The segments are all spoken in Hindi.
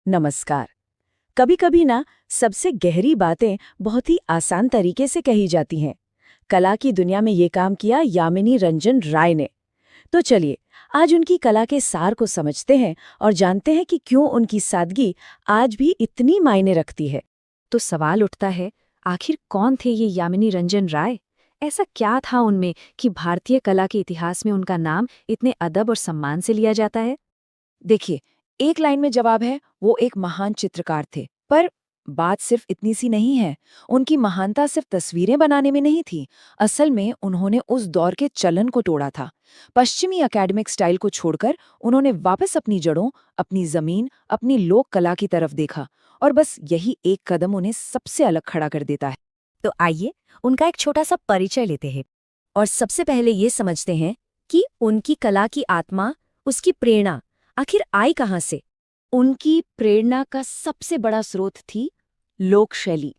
नमस्कार। कभी कभी ना सबसे गहरी बातें बहुत ही आसान तरीके से कही जाती हैं। कला की दुनिया में ये काम किया यामिनी रंजन राय ने। तो चलिए आज उनकी कला के सार को समझते हैं और जानते हैं कि क्यों उनकी सादगी आज भी इतनी मायने रखती है। तो सवाल उठता है, आखिर कौन थे ये यामिनी रंजन राय? ऐसा क्या था उनमें कि भारतीय कला के इतिहास में उनका नाम इतने अदब और सम्मान से लिया जाता है? देखिए, एक लाइन में जवाब है, वो एक महान चित्रकार थे। पर बात सिर्फ इतनी सी नहीं है। उनकी महानता सिर्फ तस्वीरें बनाने में नहीं थी। असल में उन्होंने उस दौर के चलन को तोड़ा था। पश्चिमी एकेडमिक स्टाइल को छोड़कर उन्होंने वापस अपनी जड़ों, अपनी जमीन, अपनी लोक कला की तरफ देखा। और बस यही एक कदम उन्हें सबसे अलग खड़ा कर देता है। तो आइए उनका एक छोटा सा परिचय लेते हैं और सबसे पहले ये समझते हैं कि उनकी कला की आत्मा, उसकी प्रेरणा आखिर आई कहाँ से। उनकी प्रेरणा का सबसे बड़ा स्रोत थी लोक शैली।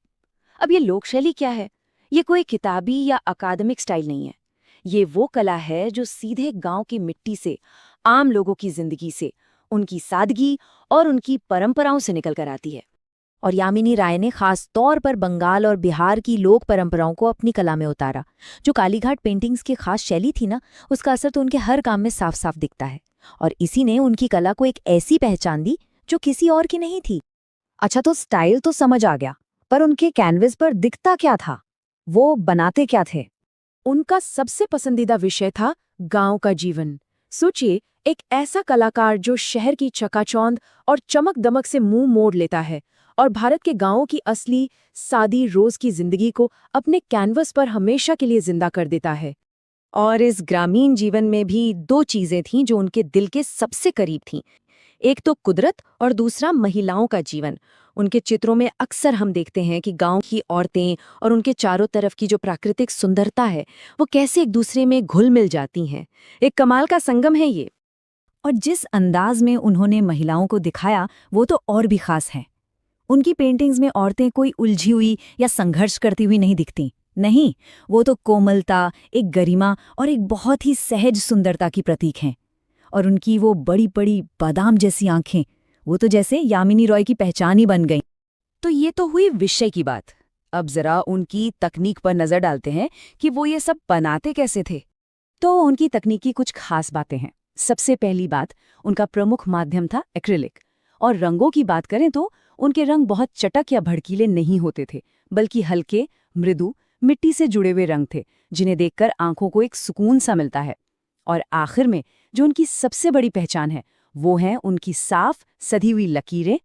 अब ये लोक शैली क्या है? ये कोई किताबी या अकादमिक स्टाइल नहीं है। ये वो कला है जो सीधे गांव की मिट्टी से, आम लोगों की जिंदगी से, उनकी सादगी और उनकी परंपराओं से निकल कर आती है। और यामिनी राय ने खास तौर पर बंगाल और बिहार की लोक परंपराओं को अपनी कला में उतारा। जो कालीघाट पेंटिंग्स की खास शैली थी ना, उसका असर तो उनके हर काम में साफ साफ दिखता है। और इसी ने उनकी कला को एक ऐसी पहचान दी जो किसी और की नहीं थी। अच्छा, तो स्टाइल तो समझ आ गया, पर उनके कैनवस पर दिखता क्या था? वो बनाते क्या थे? उनका सबसे पसंदीदा विषय था गांव का जीवन। सोचिए, एक ऐसा कलाकार जो शहर की चकाचौंध और चमक दमक से मुंह मोड़ लेता है और भारत के गांवों की असली सादी रोज की जिंदगी को अपने कैनवस पर हमेशा के लिए जिंदा कर देता है। और इस ग्रामीण जीवन में भी दो चीजें थीं जो उनके दिल के सबसे करीब थीं। एक तो कुदरत और दूसरा महिलाओं का जीवन। उनके चित्रों में अक्सर हम देखते हैं कि गांव की औरतें और उनके चारों तरफ की जो प्राकृतिक सुंदरता है, वो कैसे एक दूसरे में घुल मिल जाती हैं। एक कमाल का संगम है ये। और जिस अंदाज में उन्होंने महिलाओं को दिखाया, वो तो और भी खास है। उनकी पेंटिंग्स में औरतें कोई उलझी हुई या संघर्ष करती हुई नहीं दिखती। नहीं, वो तो कोमलता, एक गरिमा और एक बहुत ही सहज सुंदरता की प्रतीक हैं। और उनकी वो बड़ी बड़ी बादाम जैसी आंखें, वो तो जैसे यामिनी रॉय की पहचान ही बन गईं। तो ये तो हुई विषय की बात। अब जरा उनकी तकनीक पर नजर डालते हैं कि वो ये सब बनाते कैसे थे। तो उनकी तकनीक की कुछ खास बातें हैं। सबसे पहली बात, उनका प्रमुख माध्यम था एक्रिलिक। और रंगों की बात करें तो उनके रंग बहुत चटक या भड़कीले नहीं होते थे, बल्कि हल्के, मृदु, मिट्टी से जुड़े हुए रंग थे, जिन्हें देखकर आंखों को एक सुकून सा मिलता है। और आखिर में जो उनकी सबसे बड़ी पहचान है, वो है उनकी साफ, सधी हुई लकीरें